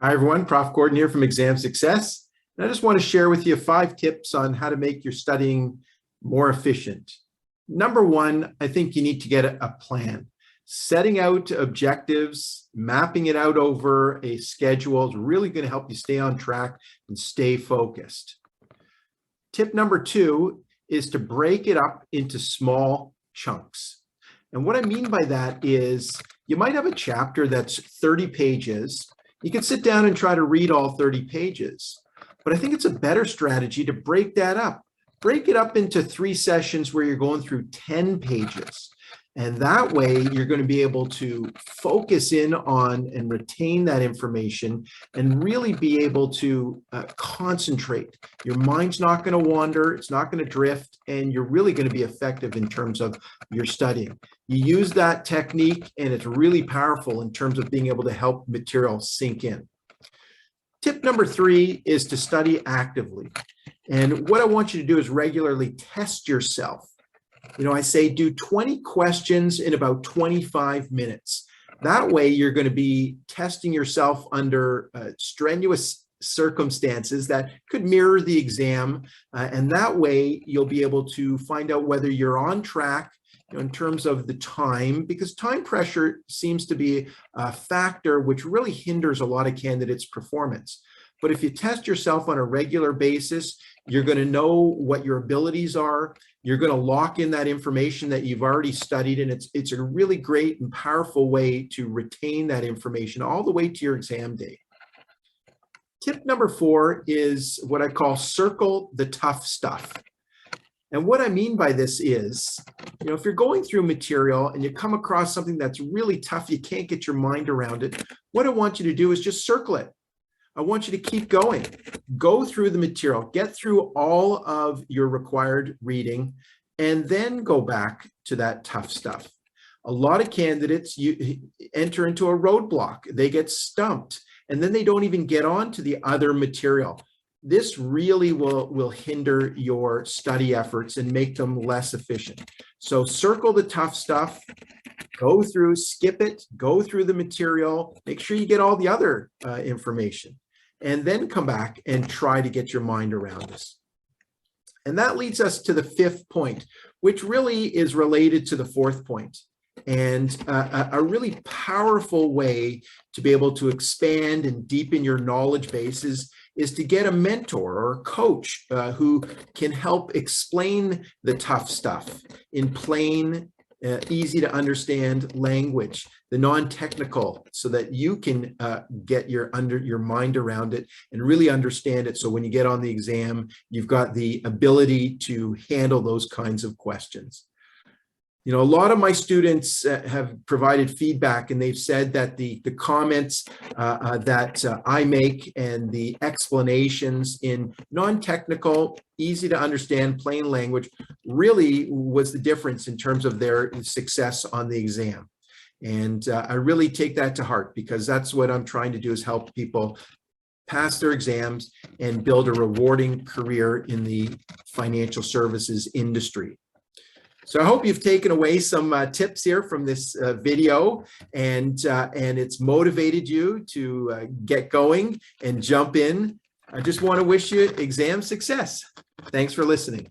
Hi everyone, Prof. Gordon here from Exam Success. And I just want to share with you 5 tips on how to make your studying more efficient. Number 1, I think you need to get a plan. Setting out objectives, mapping it out over a schedule is really going to help you stay on track and stay focused. Tip number 2 is to break it up into small chunks. And what I mean by that is you might have a chapter that's 30 pages. You can sit down and try to read all 30 pages, but I think it's a better strategy to break that up. Break it up into 3 sessions where you're going through 10 pages. And that way you're going to be able to focus in on and retain that information and really be able to concentrate. Your mind's not going to wander, it's not going to drift, and you're really going to be effective in terms of your studying. You use that technique and it's really powerful in terms of being able to help material sink in. Tip number 3 is to study actively. And what I want you to do is regularly test yourself. I say do 20 questions in about 25 minutes. That way you're going to be testing yourself under strenuous circumstances that could mirror the exam. And that way you'll be able to find out whether you're on track in terms of the time, because time pressure seems to be a factor which really hinders a lot of candidates' performance. But if you test yourself on a regular basis, you're going to know what your abilities are. You're going to lock in that information that you've already studied, and it's a really great and powerful way to retain that information all the way to your exam day. Tip number 4 is what I call circle the tough stuff. And what I mean by this is, if you're going through material and you come across something that's really tough, you can't get your mind around it, what I want you to do is just circle it. I want you to keep going. Go through the material, get through all of your required reading, and then go back to that tough stuff. A lot of candidates enter into a roadblock. They get stumped, and then they don't even get on to the other material. This really will hinder your study efforts and make them less efficient. So circle the tough stuff, go through, skip it, go through the material, make sure you get all the other information, and then come back and try to get your mind around this. And that leads us to the 5th point, which really is related to the 4th point. And a really powerful way to be able to expand and deepen your knowledge base is to get a mentor or a coach who can help explain the tough stuff in plain, easy to understand language, the non-technical, so that you can get your mind around it and really understand it. So when you get on the exam, you've got the ability to handle those kinds of questions. A lot of my students have provided feedback, and they've said that the comments that I make and the explanations in non-technical, easy to understand, plain language really was the difference in terms of their success on the exam. And I really take that to heart, because that's what I'm trying to do, is help people pass their exams and build a rewarding career in the financial services industry. So I hope you've taken away some tips here from this video, and it's motivated you to get going and jump in. I just want to wish you exam success. Thanks for listening.